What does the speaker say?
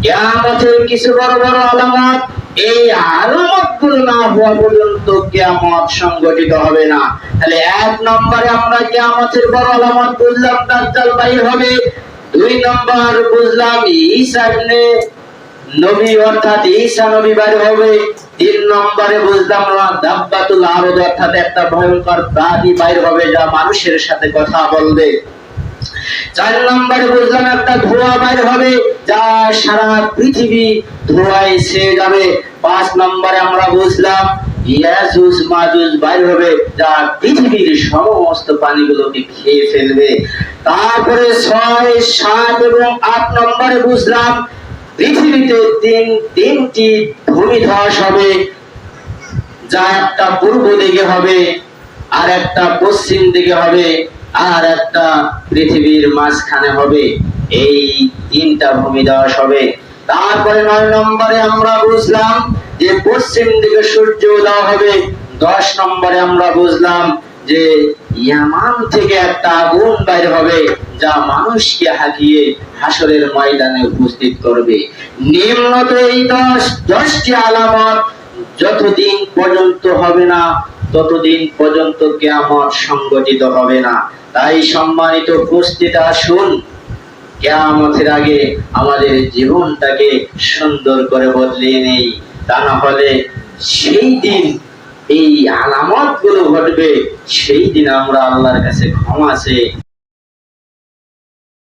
কিয়ামতের কিছু বড় বড় আলামত, এই আলামত গুলো না হওয়া পর্যন্ত কিয়ামত সংঘটিত হবে না। তাহলে এক নম্বরে আমরা কিয়ামতের বড় আলামত বুঝলাম, দাজ্জাল বাইর হবে। দুই নম্বর বুঝলাম ঈসা ইবনে নবী অর্থাৎ ঈসা নবী বাইর হবে। তিন নম্বরে বুঝলাম দাব্বাতুল আরদ অর্থাৎ একটা ভয়ঙ্কর প্রাণী বাইর হবে যা মানুষের সাথে কথা বলবে। চার নম্বরে বুঝলাম একটা ধোঁয়া বাইর হবে যা সারা পৃথিবী ধোঁয়ায় ছেয়ে যাবে। পাঁচ নম্বরে আমরা বুঝলাম ইয়াজুজ মাজুজ বাইর হবে যা পৃথিবীর সমস্ত পানিগুলোকে খেয়ে ফেলবে। তারপরে ছয়, সাত এবং আট নম্বরে বুঝলাম পৃথিবীতে তিনটি ভূমিধস হবে, যা একটা পূর্ব দিকে হবে, আর একটা পশ্চিম দিকে হবে, আর একটা পৃথিবীর মাঝখানে হবে। এই তিনটা ভূমিধস হবে। তারপরে নয় নম্বরে আমরা বুঝলাম যে পশ্চিম দিকে সূর্য উদয় হবে। 10 নম্বরে আমরা বুঝলাম যে ইয়ামান থেকে একটা আগুন বাইর হবে যা মানুষকে হাঁকিয়ে হাসরের ময়দানে উপস্থিত করবে। নিম্নত এই 10টি আলামত যতদিন পর্যন্ত হবে না ততদিন পর্যন্ত কিয়ামত সংঘটিত হবে না। তাই সম্মানিত উপস্থিত, আসুন কিয়ামতের আগে আমাদের জীবনটাকে সুন্দর করে বদলিয়ে নেই। তা না হলে সেই দিন এই আলামত গুলো ঘটবে, সেই দিন আমরা আল্লাহর কাছে ক্ষমা চেয়ে